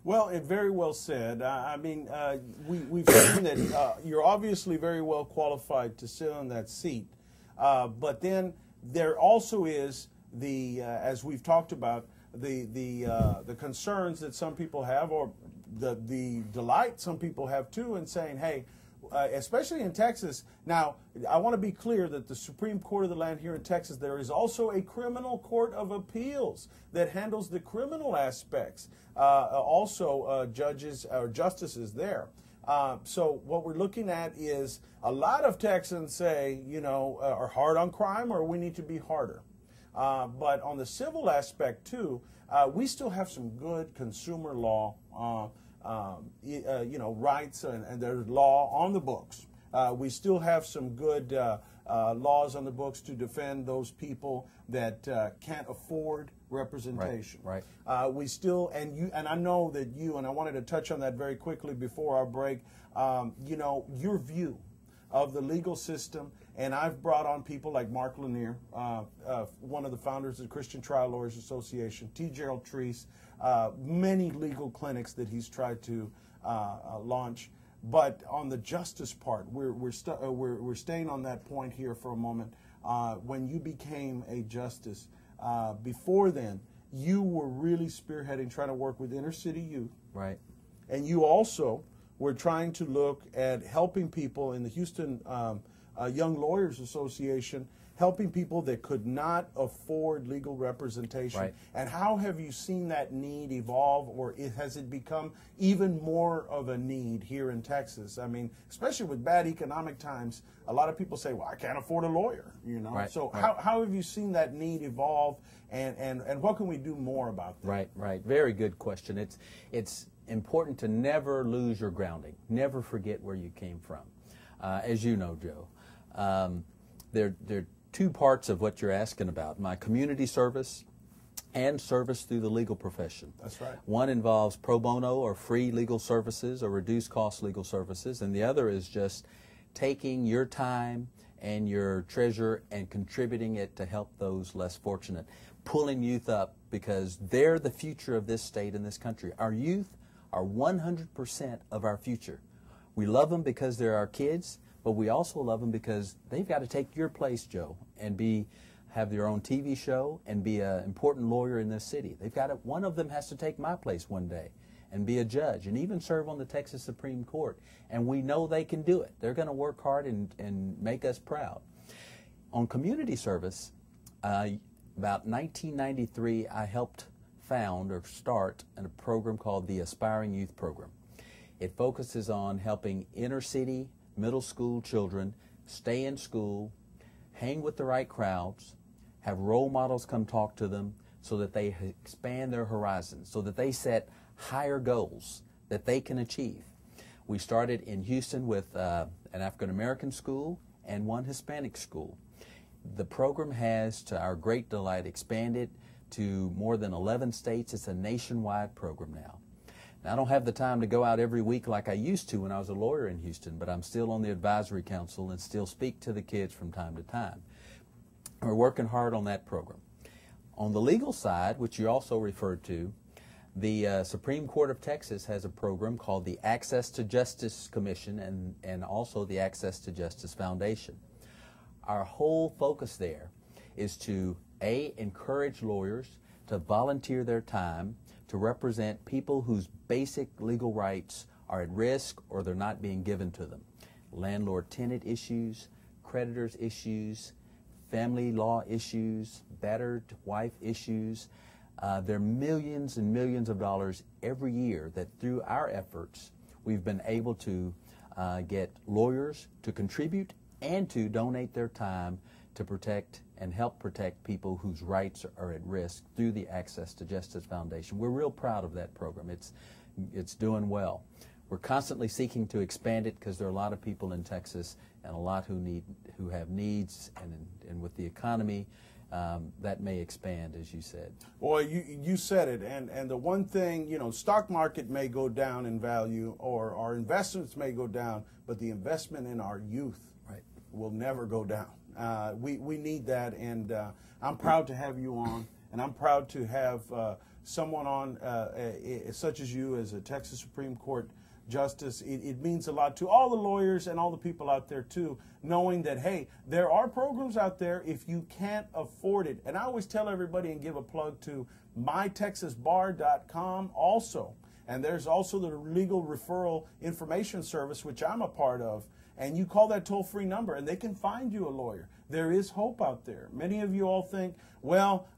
Well, it very well said. We've seen that you're obviously very well qualified to sit on that seat. But then there also is the, as we've talked about, the concerns that some people have, or the delight some people have too, in saying, hey, especially in Texas. Now, I want to be clear that the Supreme Court of the land here in Texas, there is also a criminal court of appeals that handles the criminal aspects. Also, judges or justices there. So what we're looking at is a lot of Texans say, you know, are hard on crime, or we need to be harder. But on the civil aspect too, we still have some good consumer law, rights, and there's law on the books. We still have some good laws on the books to defend those people that can't afford representation. Right. We still, and I know that you, and I wanted to touch on that very quickly before our break, your view of the legal system. And I've brought on people like Mark Lanier, one of the founders of the Christian Trial Lawyers Association, T. Gerald Treese, many legal clinics that he's tried to launch. But on the justice part, we're staying on that point here for a moment. When you became a justice, before then, you were really spearheading, trying to work with inner city youth. Right. And you also were trying to look at helping people in the Houston Young Lawyers Association, helping people that could not afford legal representation. Right. And how have you seen that need evolve, or has it become even more of a need here in Texas? I mean, especially with bad economic times, a lot of people say, well, I can't afford a lawyer, you know. Right. So Right. how have you seen that need evolve, and what can we do more about that? Right. Very good question. It's important to never lose your grounding, never forget where you came from. As you know, Joe, there are two parts of what you're asking about: my community service and service through the legal profession. That's right. One involves pro bono or free legal services or reduced cost legal services, and the other is just taking your time and your treasure and contributing it to help those less fortunate, pulling youth up, because they're the future of this state and this country. Our youth are 100% of our future. We love them because they're our kids, but we also love them because they've got to take your place, Joe, and have their own TV show and be an important lawyer in this city. They've got to, one of them has to take my place one day and be a judge and even serve on the Texas Supreme Court. And we know they can do it. They're going to work hard and make us proud. On community service, about 1993, I helped found or start a program called the Aspiring Youth Program. It focuses on helping inner city, middle school children stay in school, hang with the right crowds, have role models come talk to them so that they expand their horizons, so that they set higher goals that they can achieve. We started in Houston with an African American school and one Hispanic school. The program has, to our great delight, expanded to more than 11 states. It's a nationwide program now. Now, I don't have the time to go out every week like I used to when I was a lawyer in Houston, but I'm still on the advisory council and still speak to the kids from time to time. We're working hard on that program. On the legal side, which you also referred to, the Supreme Court of Texas has a program called the Access to Justice Commission and also the Access to Justice Foundation. Our whole focus there is to, A, encourage lawyers to volunteer their time to represent people whose basic legal rights are at risk or they're not being given to them. Landlord-tenant issues, creditors issues, family law issues, battered wife issues. There are millions and millions of dollars every year that through our efforts we've been able to get lawyers to contribute and to donate their time to protect and help protect people whose rights are at risk through the Access to Justice Foundation. We're real proud of that program. It's doing well. We're constantly seeking to expand it because there are a lot of people in Texas and a lot who have needs, and with the economy, that may expand, as you said. Well, you said it, and the one thing, you know, stock market may go down in value or our investments may go down, but the investment in our youth will never go down. We need that, and I'm proud to have you on, and I'm proud to have someone on such as you as a Texas Supreme Court Justice. It means a lot to all the lawyers and all the people out there too, knowing that, hey, there are programs out there if you can't afford it. And I always tell everybody and give a plug to mytexasbar.com also. And there's also the legal referral information service, which I'm a part of. And you call that toll-free number and they can find you a lawyer. There is hope out there. Many of you all think, well,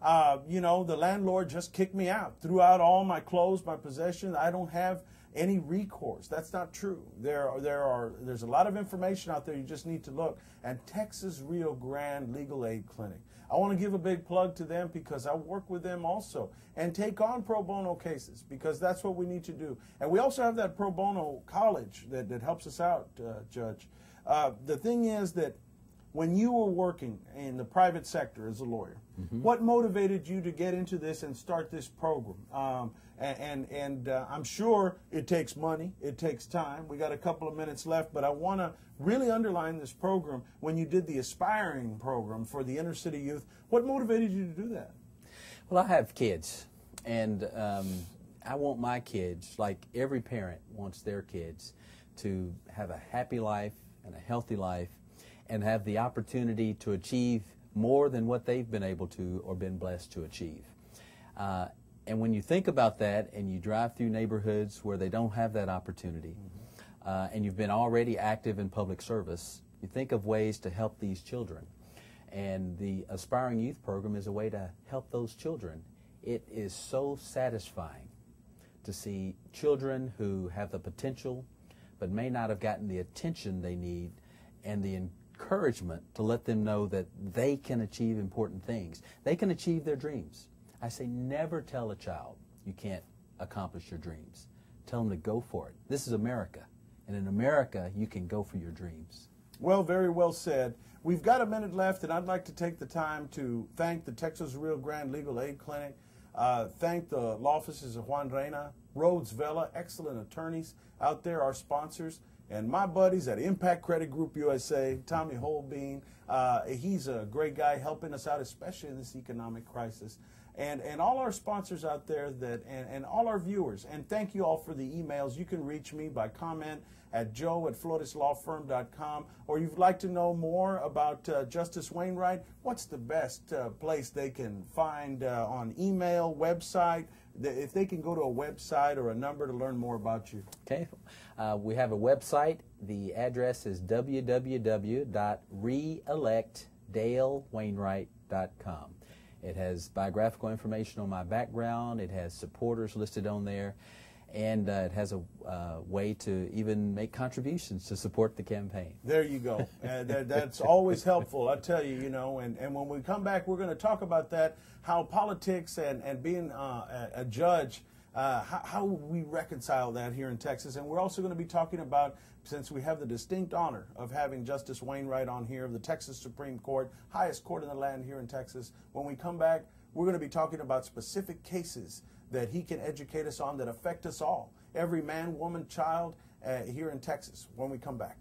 you know, the landlord just kicked me out, threw out all my clothes, my possessions. I don't have any recourse. That's not true. There's a lot of information out there. You just need to look. And Texas Rio Grande Legal Aid Clinic, I want to give a big plug to them because I work with them also and take on pro bono cases because that's what we need to do. And we also have that pro bono college that helps us out, Judge. The thing is that when you were working in the private sector as a lawyer, what motivated you to get into this and start this program? I'm sure it takes money, it takes time. We got a couple of minutes left, but I want to really underline this program. When you did the Aspiring program for the inner city youth, what motivated you to do that? Well, I have kids, and I want my kids, like every parent wants their kids, to have a happy life and a healthy life and have the opportunity to achieve more than what they've been able to or been blessed to achieve. And when you think about that and you drive through neighborhoods where they don't have that opportunity, and you've been already active in public service, you think of ways to help these children. And the Aspiring Youth Program is a way to help those children. It is so satisfying to see children who have the potential but may not have gotten the attention they need and the encouragement to let them know that they can achieve important things. They can achieve their dreams. I say never tell a child you can't accomplish your dreams. Tell them to go for it. This is America, and in America you can go for your dreams. Well, very well said. We've got a minute left, and I'd like to take the time to thank the Texas Rio Grande Legal Aid Clinic, thank the law offices of Juan Reyna, Rhodes Vela, excellent attorneys out there, our sponsors, and my buddies at Impact Credit Group USA, Tommy Holbein. He's a great guy helping us out, especially in this economic crisis. And all our sponsors out there and all our viewers. And thank you all for the emails. You can reach me by comment at joe@floreslawfirm.com. Or you'd like to know more about Justice Wainwright, what's the best place they can find on email, website? If they can go to a website or a number to learn more about you. Okay. We have a website. The address is www.reelectdalewainwright.com. It has biographical information on my background. It has supporters listed on there. And it has a way to even make contributions to support the campaign. There you go. That's always helpful, I tell you, you know. And when we come back, we're going to talk about that, how politics and being a judge, how we reconcile that here in Texas. And we're also going to be talking about, since we have the distinct honor of having Justice Wainwright on here of the Texas Supreme Court, highest court in the land here in Texas. When we come back, we're going to be talking about specific cases that he can educate us on that affect us all, every man, woman, child here in Texas, when we come back.